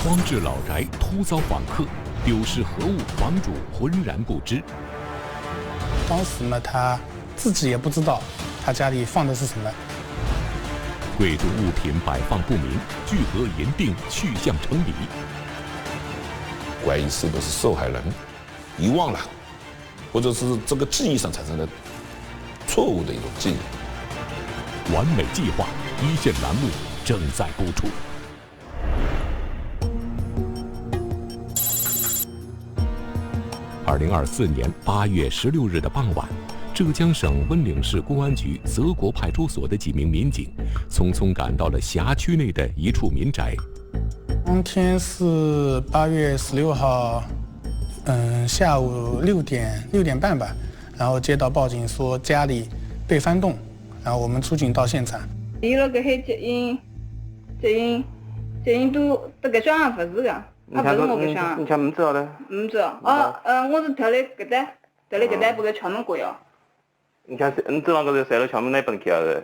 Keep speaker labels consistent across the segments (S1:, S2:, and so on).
S1: 荒置老宅突遭访客，丢失何物，房主浑然不知。
S2: 当时呢，他自己也不知道他家里放的是什么。
S1: 贵重物品摆放不明，聚合银锭去向成谜。
S3: 怀疑是不是受害人遗忘了，或者是这个记忆上产生了错误的一种记忆。
S1: 完美计划一线栏目正在播出。2024年8月16日的傍晚，浙江省温岭市公安局泽国派出所的几名民警匆匆赶到了辖区内的一处民宅。
S2: 当天是8月16号，下午6点半吧，然后接到报警说家里被翻动，然后我们出警到现场。
S4: 伊了搿些接应都搿小样勿是个，也勿是我搿小。
S5: 你家门知道的？
S4: 唔知道。我是调来搿搭把搿敲门关哦。
S5: 你家你知道搿是谁了敲门那本开的？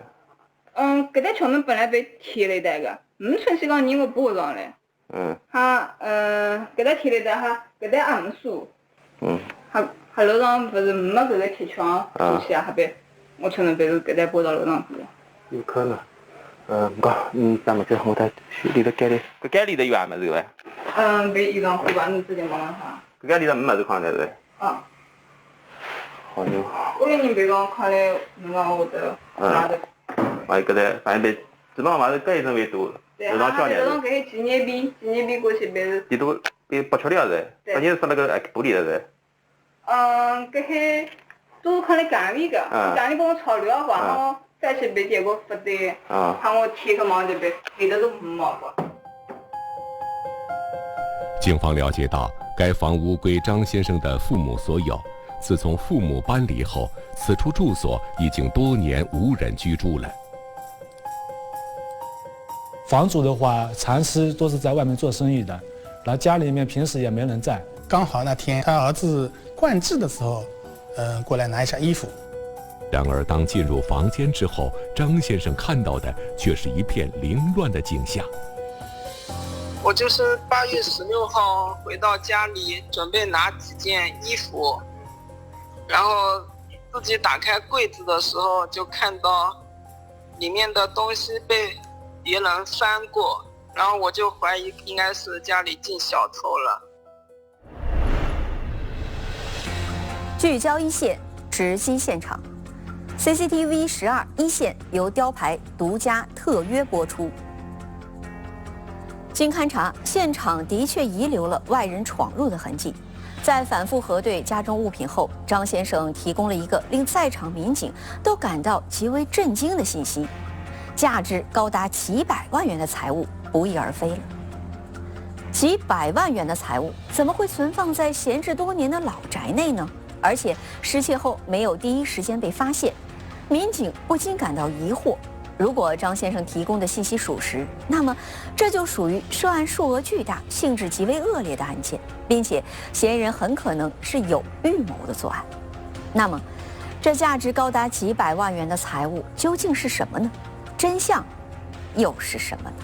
S4: 搿搭敲门本来被贴了一带个，春熙讲人我不会上来。搿搭贴了一带哈，搿搭也没锁。哈楼上勿是没搿个铁窗锁起啊，哈呗，我可能被搿搭搬到楼上去了。
S5: 有可能。唔讲，咱们这我在里头盖里，搿盖里头有啥物事个？
S4: 被衣裳裤吧，你之前帮我看。
S5: 搿盖里头没物事看的是？好牛！
S4: 我跟人别讲看来，侬讲我的拿的。
S5: 搿搭反正被基本上还是搿一层为主。
S4: 对啊，楼上搿些纪念币过去被是。
S5: 地都被剥削掉是？关键是说那个玻璃的是。
S4: 搿些都是看来讲理个，讲理帮我炒料吧，然后再去被结果发的，喊我贴个网就被里头都没过。
S1: 警方了解到，该房屋归张先生的父母所有。自从父母搬离后，此处住所已经多年无人居住了。
S6: 房主的话，长期都是在外面做生意的，然后家里面平时也没人在。
S2: 刚好那天他儿子换季的时候，过来拿一下衣服。
S1: 然而，当进入房间之后，张先生看到的却是一片凌乱的景象。
S7: 我就是8月16号回到家里，准备拿几件衣服，然后自己打开柜子的时候，就看到里面的东西被别人翻过，然后我就怀疑应该是家里进小偷了。
S8: 聚焦一线，直击现场。CCTV 12一线由雕牌独家特约播出。经勘查，现场的确遗留了外人闯入的痕迹。在反复核对家中物品后，张先生提供了一个令在场民警都感到极为震惊的信息：价值高达几百万元的财物不翼而飞了。几百万元的财物怎么会存放在闲置多年的老宅内呢？而且失窃后没有第一时间被发现，民警不禁感到疑惑。如果张先生提供的信息属实，那么这就属于涉案数额巨大、性质极为恶劣的案件，并且嫌疑人很可能是有预谋的作案。那么，这价值高达几百万元的财物究竟是什么呢？真相又是什么呢？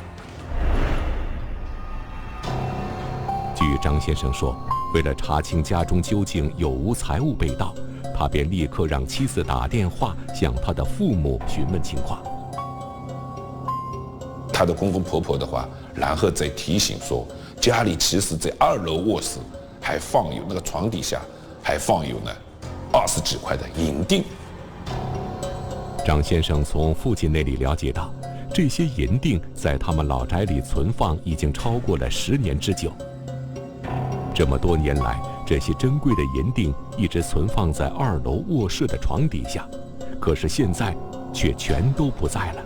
S1: 据张先生说，为了查清家中究竟有无财物被盗，他便立刻让妻子打电话向他的父母询问情况。
S3: 他的公公婆婆的话，然后再提醒说，家里其实在2楼卧室还放有那个床底下还放有呢20几块的银锭。
S1: 张先生从父亲那里了解到，这些银锭在他们老宅里存放已经超过了10年之久。这么多年来，这些珍贵的银锭一直存放在2楼卧室的床底下，可是现在却全都不在了。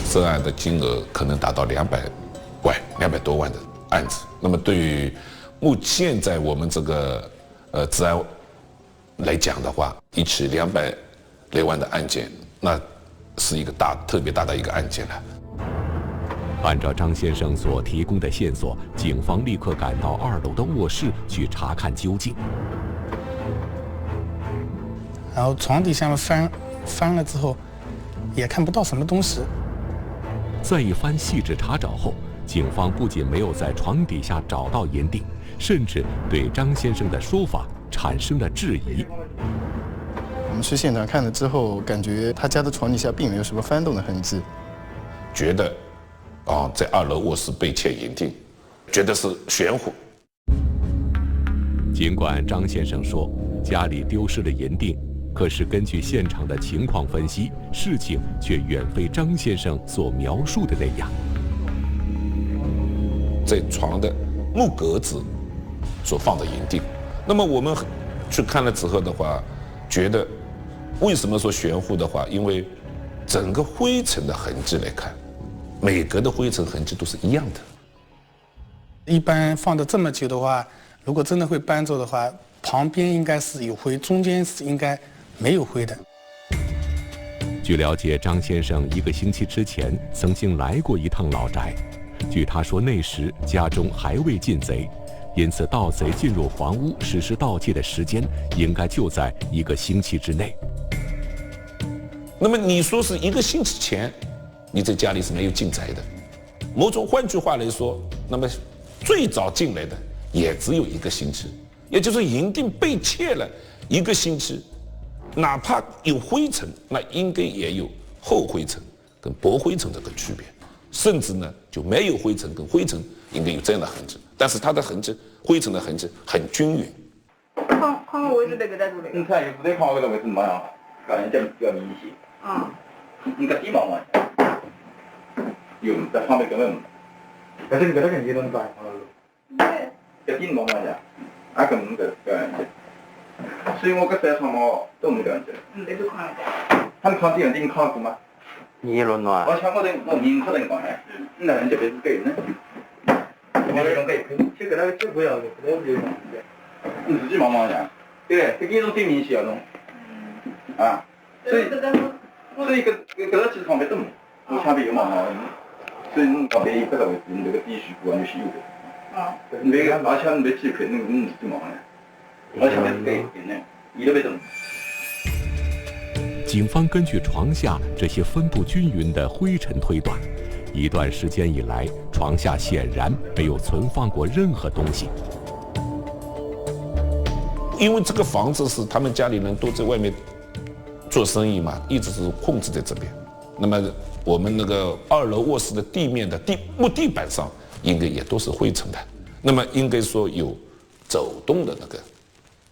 S3: 涉案的金额可能达到200多万的案子。那么对于现在我们这个治安来讲的话，一起200来万的案件，那是一个特别大的一个案件了。
S1: 按照张先生所提供的线索，警方立刻赶到2楼的卧室去查看究竟。
S2: 然后床底下翻了之后，也看不到什么东西。
S1: 在一番细致查找后，警方不仅没有在床底下找到银锭，甚至对张先生的说法产生了质疑。
S9: 我们去现场看了之后，感觉他家的床底下并没有什么翻动的痕迹，
S3: 觉得在2楼卧室被窃银锭，觉得是玄乎。
S1: 尽管张先生说家里丢失了银锭，可是根据现场的情况分析，事情却远非张先生所描述的那样。
S3: 在床的木格子所放的银锭，那么我们去看了之后的话，觉得为什么说玄乎的话？因为整个灰尘的痕迹来看，每格的灰尘痕迹都是一样的。
S2: 一般放的这么久的话，如果真的会搬走的话，旁边应该是有灰，中间是应该没有灰的。
S1: 据了解，张先生1个星期之前曾经来过一趟老宅，据他说，那时家中还未进贼，因此盗贼进入房屋实施盗窃的时间应该就在1个星期之内。
S3: 那么你说是1个星期前，你在家里是没有进宅的。换句话来说，那么最早进来的也只有1个星期，也就是银锭被窃了1个星期，哪怕有灰尘，那应该也有厚灰尘跟薄灰尘这个区别，甚至呢就没有灰尘跟灰尘应该有这样的痕迹，但是它的痕迹，灰尘的痕迹很均匀。
S4: 框个位置被搿搭做的。
S5: 你看，有这框位的位置没样，感觉比较明显。你搿地方嘛，有在方面根本没。但是你搿搭肯定能转好了。搿地方嘛呀，也根本搿样子。所以我搿3床嘛都没搿样子。那就看了。他们看这样子，你看过吗？你乱乱。我想我明确的讲呀，那人这边是对的。我这种对，其实搿搭最不要的，搿搭有东西。你自己忙忙呀，对，搿地方最明显了侬。啊。所以搿个其实方面都没，我墙壁有毛毛，所以你旁边搿个位置，你这个地区完全是有的。你这个而且你这几块，你是最毛的，而且是给的，一个被动。
S1: 警方根据床下这些分布均匀的灰尘推断，一段时间以来，床下显然没有存放过任何东西。
S3: 因为这个房子是他们家里人都在外面做生意嘛，一直是控制在这边。那么我们那个2楼卧室的地面的木地板上应该也都是灰尘的，那么应该说有走动的那个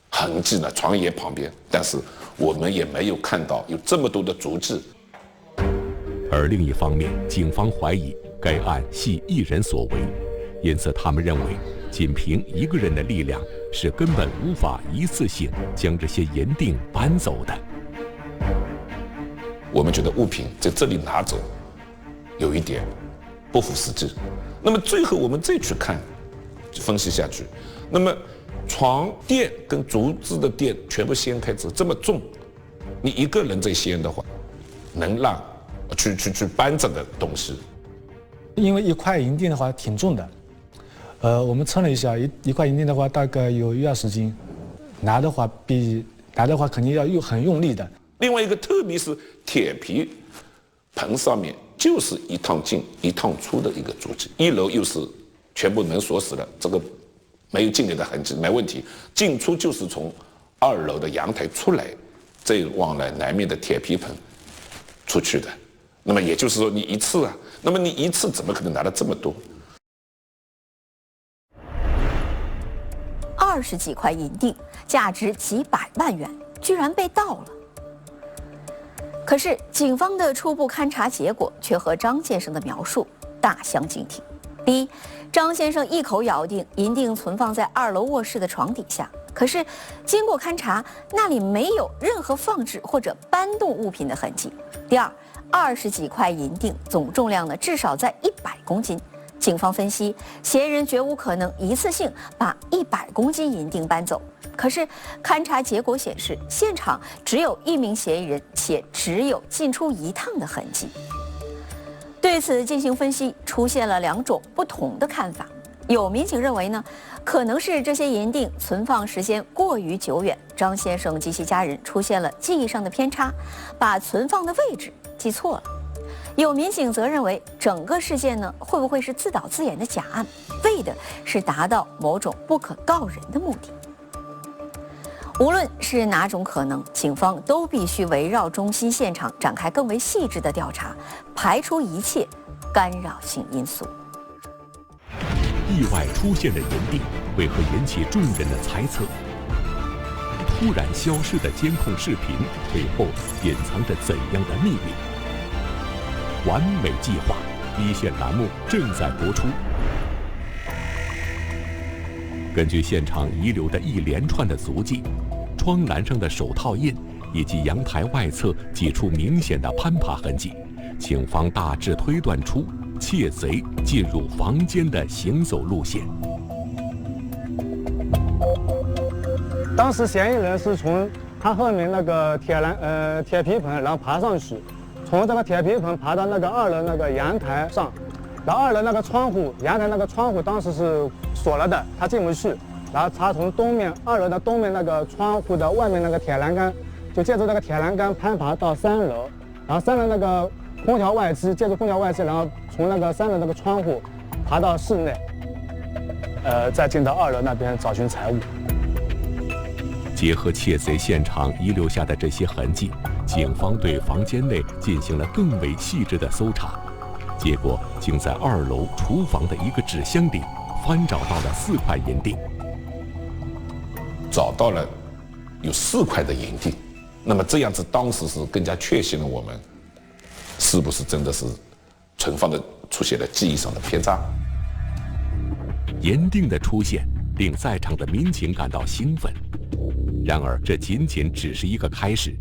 S3: 痕迹呢，床沿旁边，但是我们也没有看到有这么多的足迹。
S1: 而另一方面，警方怀疑该案系一人所为，因此他们认为仅凭一个人的力量是根本无法一次性将这些银锭搬走的。
S3: 我们觉得物品在这里拿走有一点不符实际。那么最后我们再去看分析下去，那么床垫跟竹子的垫全部掀开之后这么重，你一个人在掀的话，能让去搬这个东西。
S6: 因为1块银锭的话挺重的，我们称了一下，一块银锭的话大概有1-20斤，拿的话肯定要很用力的。
S3: 另外一个，特别是铁皮盆上面就是一趟进一趟出的一个足迹，1楼又是全部门锁死了，这个没有进来的痕迹，没问题。进出就是从2楼的阳台出来，再往来南面的铁皮盆出去的。那么也就是说，你一次那么你一次怎么可能拿了这么多
S8: ？20几块银锭，价值几百万元，居然被盗了。可是，警方的初步勘查结果却和张先生的描述大相径庭。第一，张先生一口咬定银锭存放在2楼卧室的床底下，可是经过勘查，那里没有任何放置或者搬动物品的痕迹。第二，20几块银锭总重量呢至少在100公斤。警方分析，嫌疑人绝无可能一次性把100公斤银锭搬走。可是，勘查结果显示，现场只有1名嫌疑人，且只有进出1趟的痕迹。对此进行分析，出现了2种不同的看法。有民警认为呢，可能是这些银锭存放时间过于久远，张先生及其家人出现了记忆上的偏差，把存放的位置记错了。有民警则认为，整个事件呢会不会是自导自演的假案，为的是达到某种不可告人的目的。无论是哪种可能，警方都必须围绕中心现场展开更为细致的调查，排除一切干扰性因素。
S1: 意外出现的盐锭为何引起众人的猜测？突然消失的监控视频背后隐藏着怎样的秘密？完美计划一线栏目正在播出。根据现场遗留的一连串的足迹、窗栏上的手套印以及阳台外侧几处明显的攀爬痕迹，警方大致推断出窃贼进入房间的行走路线。
S10: 当时嫌疑人是从他后面那个铁皮棚，然后爬上去，从这个铁皮棚爬到那个2楼那个阳台上，然后2楼那个窗户，阳台那个窗户当时是锁了的，他进不去。然后他从2楼的东面那个窗户的外面那个铁栏杆，就借助那个铁栏杆攀爬到3楼，然后3楼那个空调外机，借助空调外机，然后从那个3楼那个窗户爬到室内，再进到2楼那边找寻财物。
S1: 结合窃贼现场遗留下的这些痕迹，警方对房间内进行了更为细致的搜查，结果竟在2楼厨房的一个纸箱里翻找到了4块银锭。
S3: 找到了有4块的银锭，那么这样子当时是更加确信了我们是不是真的是存放的出现了记忆上的偏差。
S1: 盐锭的出现令在场的民警感到兴奋，然而这仅仅只是一个开始，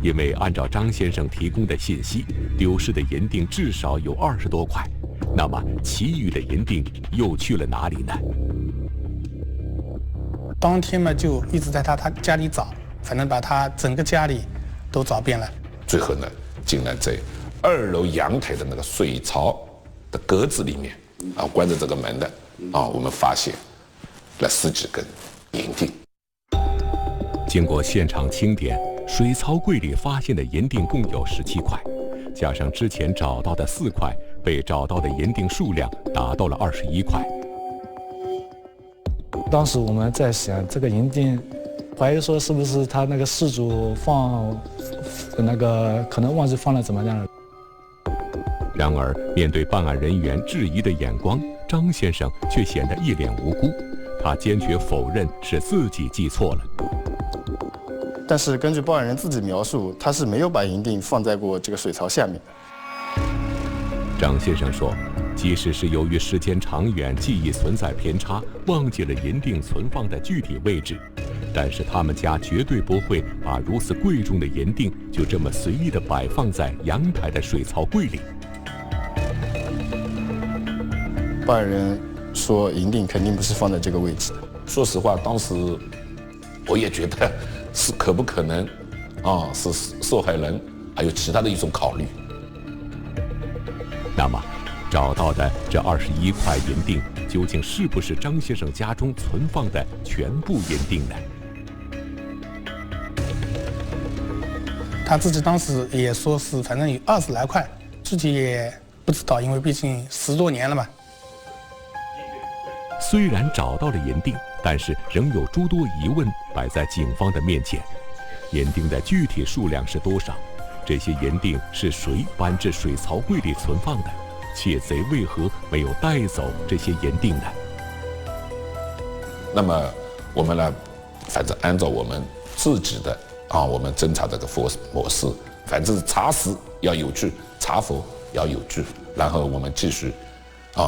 S1: 因为按照张先生提供的信息，丢失的银锭至少有20多块，那么其余的银锭又去了哪里呢？
S2: 当天嘛，就一直在他家里找，反正把他整个家里都找遍了。
S3: 最后呢，竟然在2楼阳台的那个水槽的格子里面，关着这个门的，我们发现了10几根银锭。
S1: 经过现场清点，水槽柜里发现的银锭共有17块，加上之前找到的4块，被找到的银锭数量达到了21块。
S6: 当时我们在想，这个银锭，怀疑说是不是他那个失主放那个可能忘记放了怎么样了。
S1: 然而，面对办案人员质疑的眼光，张先生却显得一脸无辜，他坚决否认是自己记错了。
S9: 但是根据报案人自己描述，他是没有把银锭放在过这个水槽下面的。
S1: 张先生说，即使是由于时间长远，记忆存在偏差，忘记了银锭存放的具体位置，但是他们家绝对不会把如此贵重的银锭就这么随意地摆放在阳台的水槽柜里。
S9: 报案人说，银锭肯定不是放在这个位置的。
S3: 说实话，当时我也觉得是可不可能，是受害人还有其他的一种考虑。
S1: 那么，找到的这21块银锭究竟是不是张先生家中存放的全部银锭呢？
S2: 他自己当时也说是，反正有20来块，具体也不知道，因为毕竟10多年了嘛。
S1: 虽然找到了银锭，但是仍有诸多疑问摆在警方的面前。银锭的具体数量是多少？这些银锭是谁搬至水槽柜里存放的？窃贼为何没有带走这些银锭呢？
S3: 那么我们呢，反正按照我们自己的我们侦查这个模式，反正查实要有据，查否要有据，然后我们继续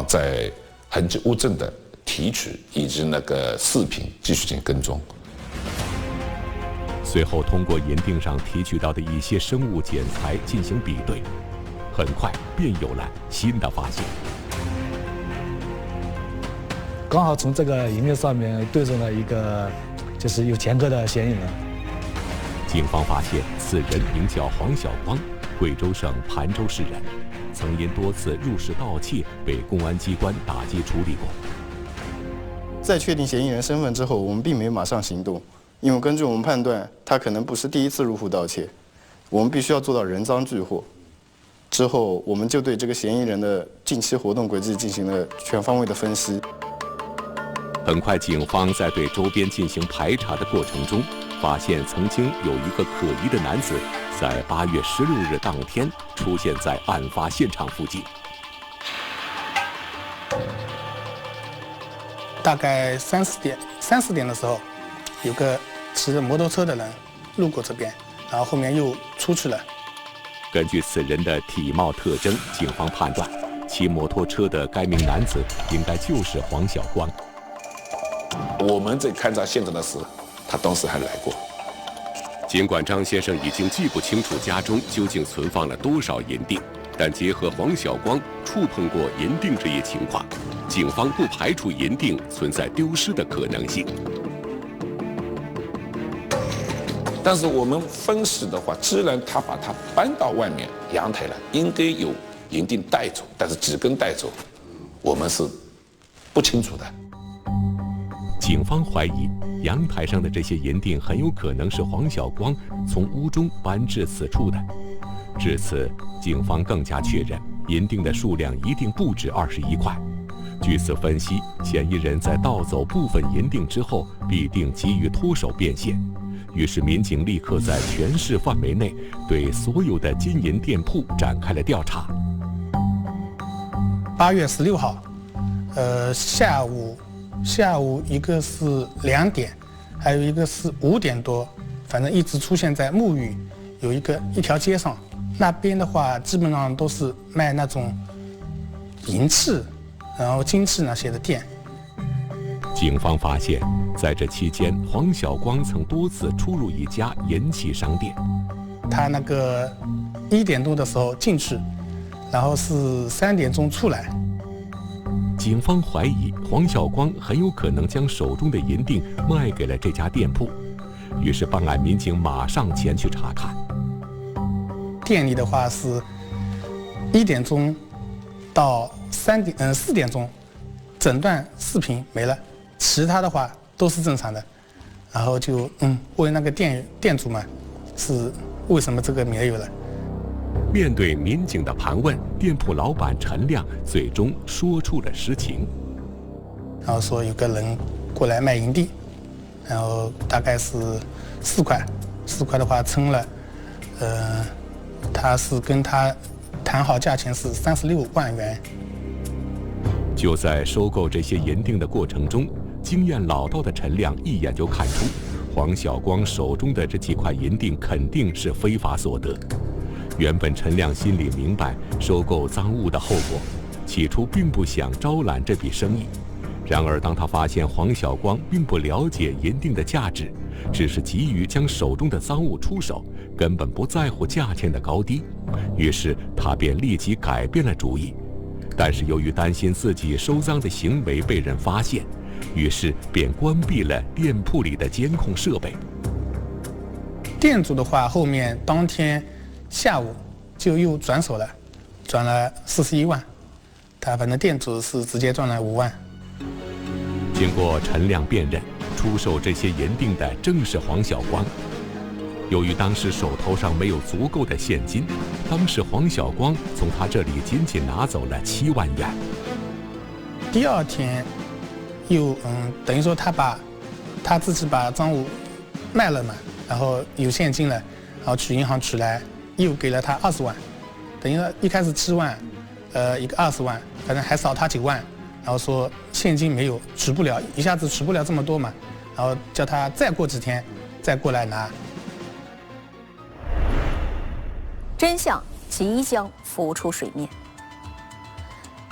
S3: 在痕迹物证的提取以及那个视频继续进行跟踪。
S1: 随后通过银锭上提取到的一些生物检材进行比对，很快便有了新的发现。
S6: 刚好从这个银锭上面对中了一个就是有前科的嫌疑人。
S1: 警方发现此人名叫黄晓光，贵州省盘州市人，曾因多次入室盗窃被公安机关打击处理过。
S9: 在确定嫌疑人身份之后，我们并没有马上行动，因为根据我们判断，他可能不是第一次入户盗窃，我们必须要做到人赃俱获。之后，我们就对这个嫌疑人的近期活动轨迹进行了全方位的分析。
S1: 很快，警方在对周边进行排查的过程中，发现曾经有一个可疑的男子在8月16日当天出现在案发现场附近。
S2: 大概3、4点的时候，有个骑着摩托车的人路过这边，然后后面又出去了。
S1: 根据此人的体貌特征，警方判断骑摩托车的该名男子应该就是黄晓光。
S3: 我们在勘察现场的时候，他当时还来过。
S1: 尽管张先生已经记不清楚家中究竟存放了多少银锭，但结合黄晓光触碰过银锭这一情况，警方不排除银锭存在丢失的可能性。
S3: 但是我们分析的话，既然他把它搬到外面阳台了，应该有银锭带走，但是几根带走，我们是不清楚的。
S1: 警方怀疑阳台上的这些银锭很有可能是黄晓光从屋中搬至此处的。至此，警方更加确认银锭的数量一定不止21块。据此分析，嫌疑人在盗走部分银锭之后，必定急于脱手变现。于是，民警立刻在全市范围内对所有的金银店铺展开了调查。
S2: 8月16号，下午一个是2点，还有一个是5点多，反正一直出现在沐浴有一条街上，那边的话基本上都是卖那种银器，然后金器那些的店。
S1: 警方发现，在这期间，黄晓光曾多次出入一家银器商店。
S2: 他那个1点多的时候进去，然后是3点钟出来。
S1: 警方怀疑黄晓光很有可能将手中的银锭卖给了这家店铺，于是办案民警马上前去查看。
S2: 店里的话是1点钟到4点钟，整段视频没了。其他的话都是正常的，然后就问那个店主们是为什么这个没有了。
S1: 面对民警的盘问，店铺老板陈亮最终说出了实情。
S2: 然后说有个人过来卖银锭，然后大概是4块，4块的话称了，他是跟他谈好价钱是36万元。
S1: 就在收购这些银锭的过程中，经验老道的陈亮一眼就看出，黄晓光手中的这几块银锭肯定是非法所得。原本陈亮心里明白收购赃物的后果，起初并不想招揽这笔生意。然而当他发现黄晓光并不了解银锭的价值，只是急于将手中的赃物出手，根本不在乎价钱的高低，于是他便立即改变了主意。但是由于担心自己收赃的行为被人发现，于是便关闭了店铺里的监控设备。
S2: 店主的话，后面当天下午就又转手了，转了41万，他反正店主是直接赚了5万。
S1: 经过陈亮辨认，出售这些银锭的正是黄晓光。由于当时手头上没有足够的现金，当时黄晓光从他这里仅仅拿走了7万元。
S2: 第二天又等于说他自己把赃物卖了嘛，然后有现金了，然后去银行取来，又给了他20万，等于说一开始7万，一个20万，反正还少他9万，然后说现金没有取不了，一下子取不了这么多嘛，然后叫他再过几天再过来拿。
S8: 真相即将浮出水面。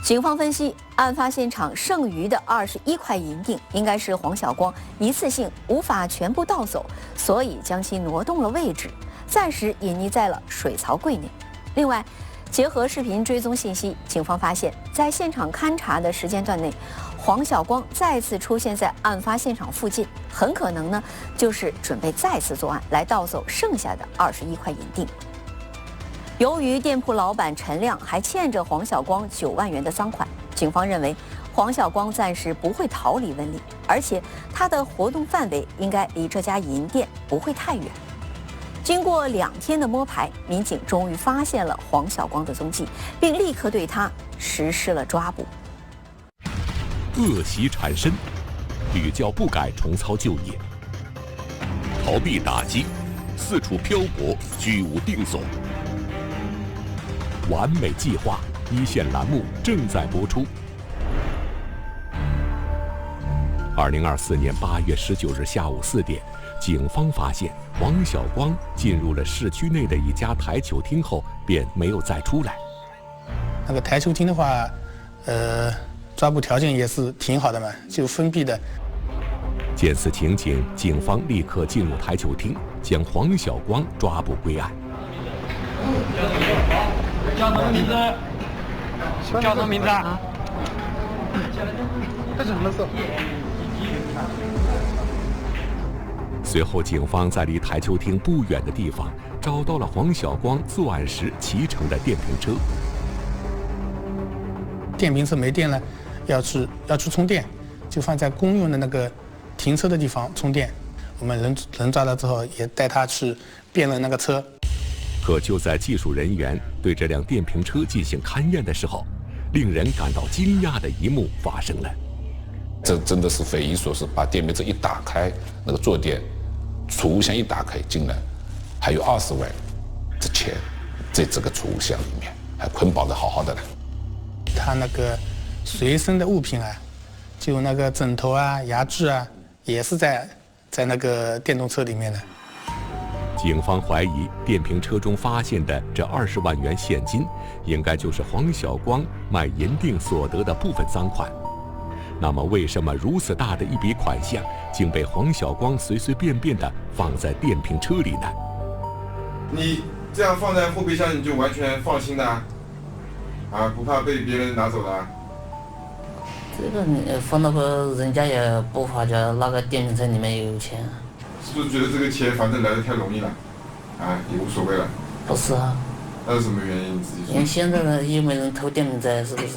S8: 警方分析，案发现场剩余的21块银锭应该是黄晓光一次性无法全部盗走，所以将其挪动了位置，暂时隐匿在了水槽柜内。另外，结合视频追踪信息，警方发现，在现场勘查的时间段内，黄晓光再次出现在案发现场附近，很可能呢就是准备再次作案来盗走剩下的21块银锭。由于店铺老板陈亮还欠着黄晓光9万元的赃款，警方认为黄晓光暂时不会逃离温丽，而且他的活动范围应该离这家银店不会太远。经过2天的摸排，民警终于发现了黄晓光的踪迹，并立刻对他实施了抓捕。
S1: 恶习缠身，屡教不改，重操旧业，逃避打击，四处漂泊，居无定所。完美计划一线栏目正在播出。2024年8月19日下午4点，警方发现黄晓光进入了市区内的一家台球厅后，便没有再出来。
S2: 那个台球厅的话，抓捕条件也是挺好的嘛，就封闭的。
S1: 见此情景，警方立刻进入台球厅，将黄晓光抓捕归案。
S11: 叫什么名字？叫什么名字啊？这是什么事？
S1: 随后，警方在离台球厅不远的地方找到了黄晓光作案时骑乘的电瓶车。
S2: 电瓶车没电了，要去充电，就放在公用的那个停车的地方充电。我们人抓了之后，也带他去辨认那个车。
S1: 可就在技术人员对这辆电瓶车进行勘验的时候，令人感到惊讶的一幕发生了。
S3: 这真的是匪夷所思，把电瓶车一打开，那个坐垫储物箱一打开，竟然还有20万的钱在这个储物箱里面，还捆绑得好好的呢。
S2: 他那个随身的物品啊，就那个枕头啊、牙具啊，也是在那个电动车里面的。
S1: 警方怀疑电瓶车中发现的这20万元现金，应该就是黄晓光卖银锭所得的部分赃款。那么，为什么如此大的一笔款项，竟被黄晓光随随便便地放在电瓶车里呢？
S12: 你这样放在后备箱，你就完全放心的啊？不怕被别人拿走的啊？
S13: 这个你放那个人家也不发觉那个电瓶车里面有钱。
S12: 是不是觉得这个钱反正来得太容易了，也无所谓了？
S13: 不是啊。
S12: 那是什么原因？你自己说。
S13: 因为现在呢，又没人偷电瓶车，是不是？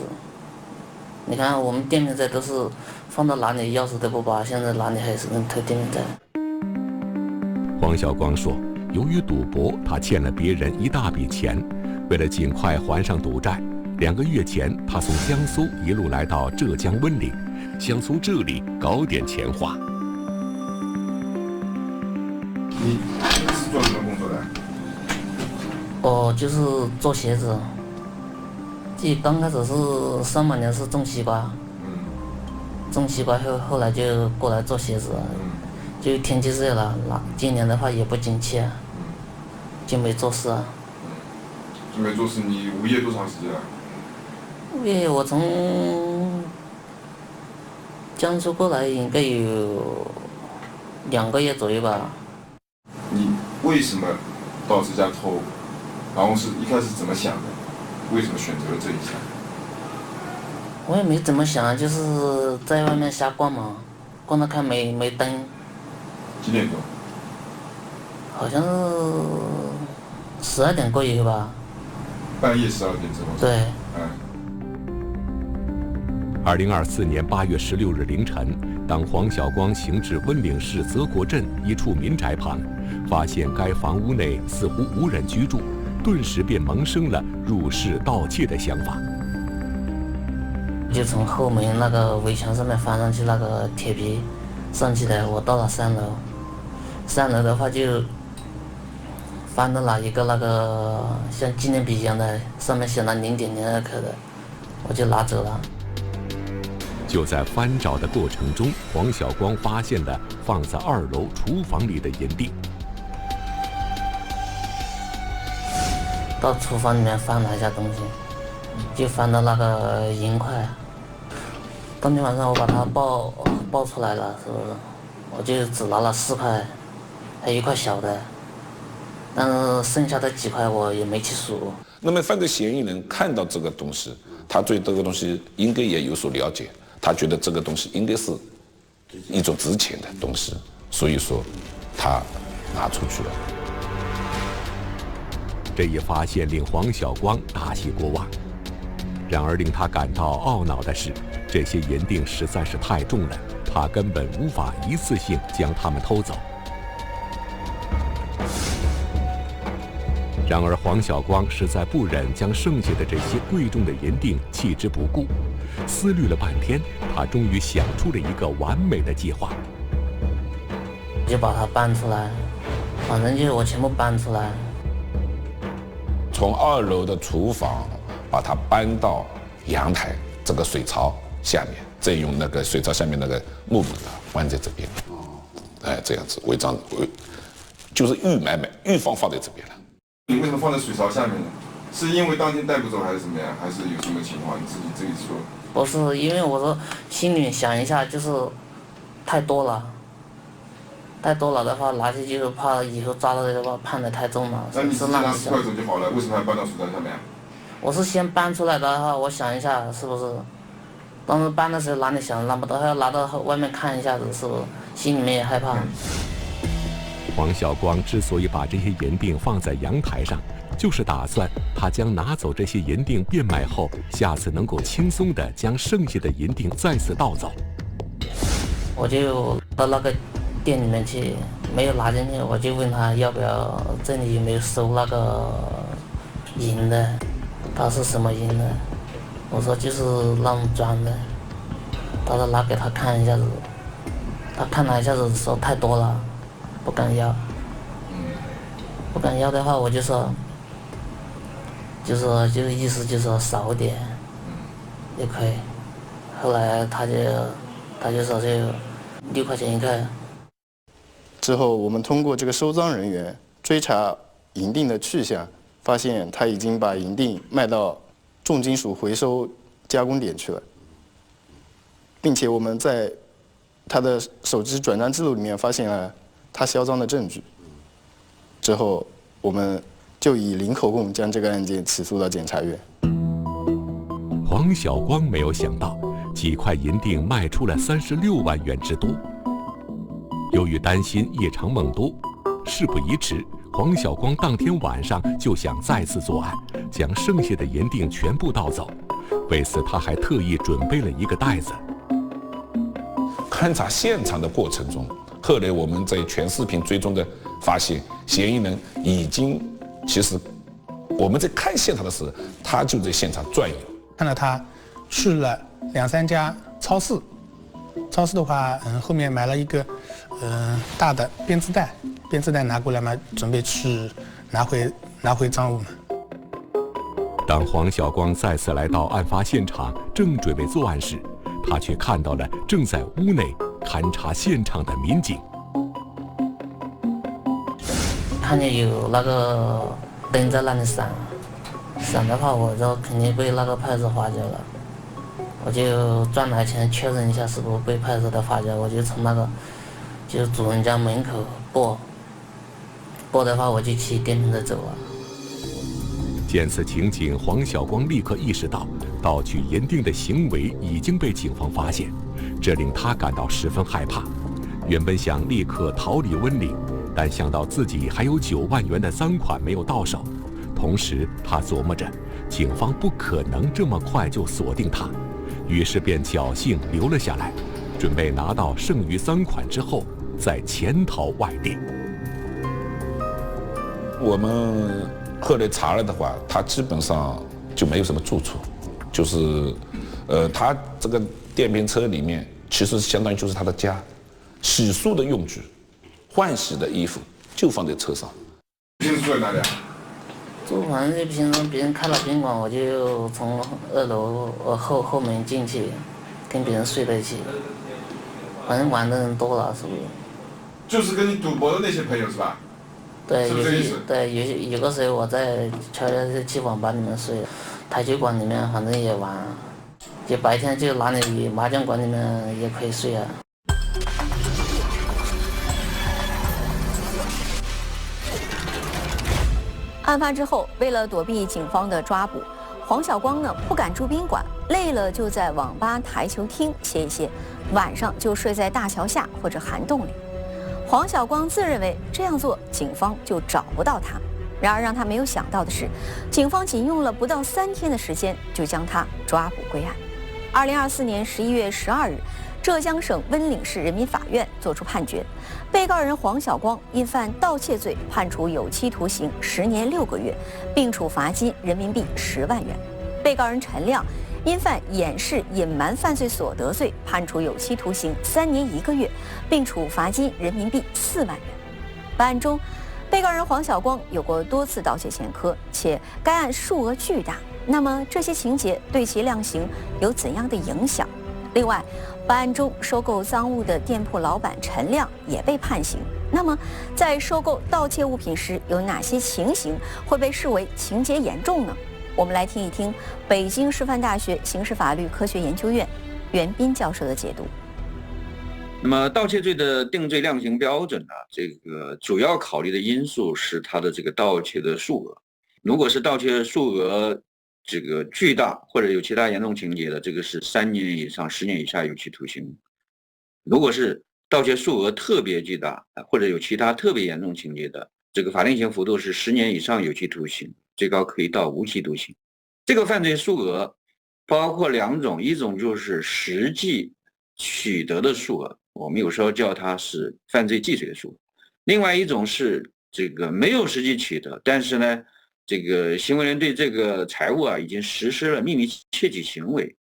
S13: 你看我们电瓶车都是放到哪里钥匙都不拔，现在哪里还是能偷电瓶车？
S1: 黄晓光说，由于赌博，他欠了别人一大笔钱，为了尽快还上赌债，2个月前他从江苏一路来到浙江温岭，想从这里搞点钱花。
S12: 你是做什么工作的？
S13: 我就是做鞋子。刚开始是上半年是种西瓜，种西瓜后来就过来做鞋子，就天气热了，今年的话也不景气，就没做事。
S12: 就没做事，你无业多长时间了？
S13: 无业我从江苏过来应该有2个月左右吧。
S12: 你为什么到这家偷？然后是一开始怎么想的？为什么选择了这一家？
S13: 我也没怎么想，就是在外面瞎逛嘛，逛到看没灯。
S12: 几点钟？
S13: 好像是12点过以后吧。
S12: 半夜12点之后。
S13: 对。
S1: 2024年8月16日凌晨，当黄晓光行至温岭市泽国镇一处民宅旁，发现该房屋内似乎无人居住，顿时便萌生了入室盗窃的想法。
S13: 就从后门那个围墙上面翻上去那个铁皮上去的，我到了3楼，3楼的话就翻到了一个那个像纪念笔一样的，上面写了0.02克的，我就拿走了。
S1: 就在翻找的过程中，黄晓光发现了放在2楼厨房里的银锭。
S13: 到厨房里面翻了一下东西，就翻到那个银块。当天晚上我把它抱出来了，是不是？我就只拿了4块，还有1块小的，但是剩下的几块我也没去数。
S3: 那么犯罪嫌疑人看到这个东西，他对这个东西应该也有所了解，他觉得这个东西应该是一种值钱的东西，所以说他拿出去了。
S1: 这一发现令黄晓光大喜过望，然而令他感到懊恼的是，这些银锭实在是太重了，他根本无法一次性将它们偷走。然而黄晓光实在不忍将剩下的这些贵重的银锭弃之不顾，思虑了半天，他终于想出了一个完美的计划。
S13: 就把它搬出来，反正就是我全部搬出来。
S3: 从2楼的厨房把它搬到阳台这个水槽下面，再用那个水槽下面那个木板关在这边。哎，这样子违章，就是预放在这边了。
S12: 你为什么放在水槽下面呢？是因为当天带不走还是怎么样？还是有什么情况？你自己说。
S13: 不是，因为我说心里想一下，就是太多了的话，拿去就是怕以后抓到的话判得太重了。
S12: 那你是拿10块走就好了，为什么还搬到水槽下面？
S13: 我是先搬出来的话，我想一下是不是，当时搬的时候哪里想拿不到，还要拿到外面看一下子，是不是心里面也害怕。
S1: 黄晓光之所以把这些银锭放在阳台上，就是打算他将拿走这些银锭变卖后，下次能够轻松地将剩下的银锭再次盗走。
S13: 我就到那个店里面去，没有拿进去，我就问他要不要这里有没有收那个银的，他是什么银的，我说就是那种装的，他说拿给他看一下子，他看了一下子说太多了，不敢要。不敢要的话，我就说，就是意思就是说少点，也可以。后来他就说就6块钱一克。
S9: 之后我们通过这个收赃人员追查银锭的去向，发现他已经把银锭卖到重金属回收加工点去了，并且我们在他的手机转账记录里面发现了他销赃的证据。之后，我们就以零口供将这个案件起诉到检察院。
S1: 黄晓光没有想到，几块银锭卖出了36万元之多。由于担心夜长梦多，事不宜迟，黄晓光当天晚上就想再次作案，将剩下的银锭全部盗走。为此，他还特意准备了一个袋子。
S3: 勘察现场的过程中，后来我们在全视频追踪的发现，嫌疑人已经，其实我们在看现场的时候，他就在现场转悠。
S2: 看到他去了2、3家超市，超市的话，后面买了一个大的编织袋，编织袋拿过来嘛，准备去拿回赃物嘛。
S1: 当黄晓光再次来到案发现场，正准备作案时，他却看到了正在屋内勘察现场的民警。
S13: 看见有那个灯在那里闪的话，我就肯定被那个派出所发觉了。我就转来前确认一下是不是被派出所发觉，我就从那个就是主人家门口拨的话，我就骑电瓶车走了。
S1: 见此情景，黄晓光立刻意识到盗取银锭的行为已经被警方发现，这令他感到十分害怕。原本想立刻逃离温岭，但想到自己还有9万元的赃款没有到手，同时他琢磨着警方不可能这么快就锁定他，于是便侥幸留了下来，准备拿到剩余赃款之后再潜逃外地。
S3: 我们后来查了的话，他基本上就没有什么住处，就是他这个电瓶车里面其实相当于就是他的家，洗漱的用具、换洗的衣服就放在车上。
S12: 平时住在哪里啊？
S13: 住反正就平时别人开了宾馆，我就从2楼后门进去，跟别人睡在一起。反正玩的人多了，是不是？
S12: 就是跟你赌博的那些朋友是吧？
S13: 对，
S12: 是不是这个意思？
S13: 对，有个时候我在悄悄去网吧里面睡，台球馆里面反正也玩，就白天就哪里麻将馆里面也可以睡啊。
S8: 案发之后，为了躲避警方的抓捕，黄晓光呢不敢住宾馆，累了就在网吧台球厅歇一歇，晚上就睡在大桥下或者涵洞里。黄晓光自认为这样做警方就找不到他，然而让他没有想到的是，警方仅用了不到3天的时间就将他抓捕归案。2024年11月12日，浙江省温岭市人民法院作出判决，被告人黄晓光因犯盗窃罪，判处有期徒刑10年6个月，并处罚金人民币10万元。被告人陈亮因犯掩饰隐瞒犯罪所得罪，判处有期徒刑3年1个月，并处罚金人民币4万元。本案中，被告人黄晓光有过多次盗窃前科，且该案数额巨大。那么这些情节对其量刑有怎样的影响？另外，本案中收购赃物的店铺老板陈亮也被判刑。那么，在收购盗窃物品时，有哪些情形会被视为情节严重呢？我们来听一听北京师范大学刑事法律科学研究院袁斌教授的解读。
S14: 那么，盗窃罪的定罪量刑标准呢，这个主要考虑的因素是它的这个盗窃的数额。如果是盗窃数额这个巨大或者有其他严重情节的，这个是3年以上10年以下有期徒刑。如果是盗窃数额特别巨大或者有其他特别严重情节的，这个法定刑幅度是10年以上有期徒刑，最高可以到无期徒刑。这个犯罪数额包括2种，一种就是实际取得的数额，我们有时候叫它是犯罪既遂的数额；另外一种是这个没有实际取得，但是呢，这个行为人对这个财物已经实施了秘密窃取行为，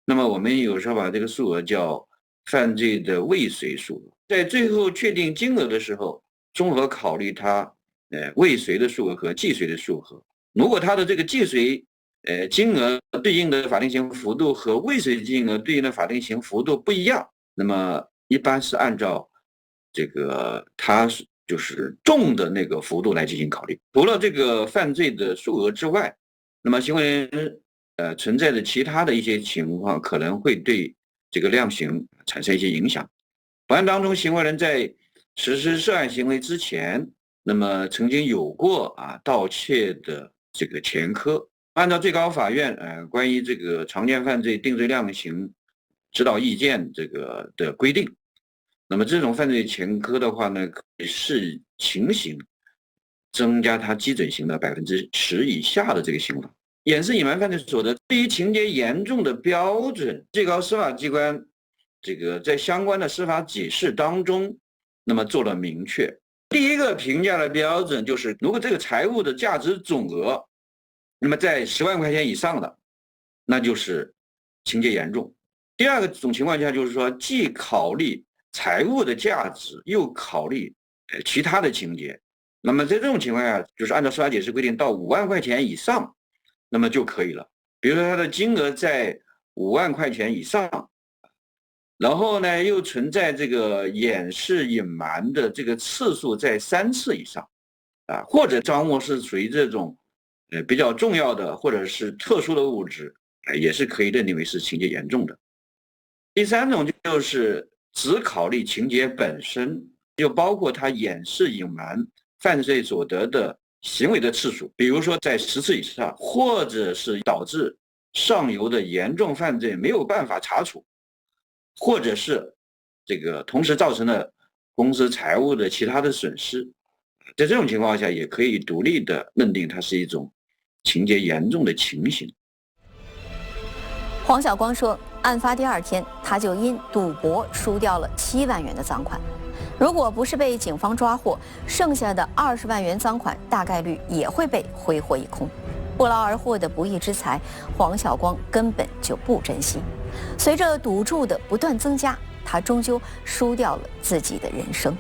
S14: 那么我们有时候把这个数额叫犯罪的未遂数额。在最后确定金额的时候，综合考虑它未遂的数额和既遂的数额。如果它的这个既遂金额对应的法定刑幅度和未遂金额对应的法定刑幅度不一样，那么一般是按照这个它就是重的那个幅度来进行考虑。除了这个犯罪的数额之外，那么行为人存在的其他的一些情况可能会对这个量刑产生一些影响。本案当中，行为人在实施涉案行为之前，那么曾经有过盗窃的这个前科。按照最高法院关于这个常见犯罪定罪量刑指导意见这个的规定，那么这种犯罪前科的话呢，可以视情形增加它基准刑的10%以下的这个刑罚。掩饰隐瞒犯罪所得对于情节严重的标准，最高司法机关这个在相关的司法解释当中，那么做了明确。第一个评价的标准就是，如果这个财物的价值总额那么在10万块钱以上的，那就是情节严重。第二个种情况下就是说，既考虑财物的价值，又考虑其他的情节。那么在这种情况下，就是按照司法解释规定，到5万块钱以上，那么就可以了。比如说它的金额在5万块钱以上，然后呢又存在这个掩饰隐瞒的这个次数在3次以上，或者赃物是属于这种比较重要的或者是特殊的物质，也是可以认定为是情节严重的。第三种就是只考虑情节本身，就包括它掩饰隐瞒犯罪所得的行为的次数，比如说在10次以上，或者是导致上游的严重犯罪没有办法查处，或者是这个同时造成了公司财务的其他的损失，在这种情况下也可以独立的认定它是一种情节严重的情形。
S8: 黄晓光说，案发第2天，他就因赌博输掉了7万元的赃款。如果不是被警方抓获，剩下的20万元赃款大概率也会被挥霍一空。不劳而获的不义之财，黄晓光根本就不珍惜。随着赌注的不断增加，他终究输掉了自己的人生。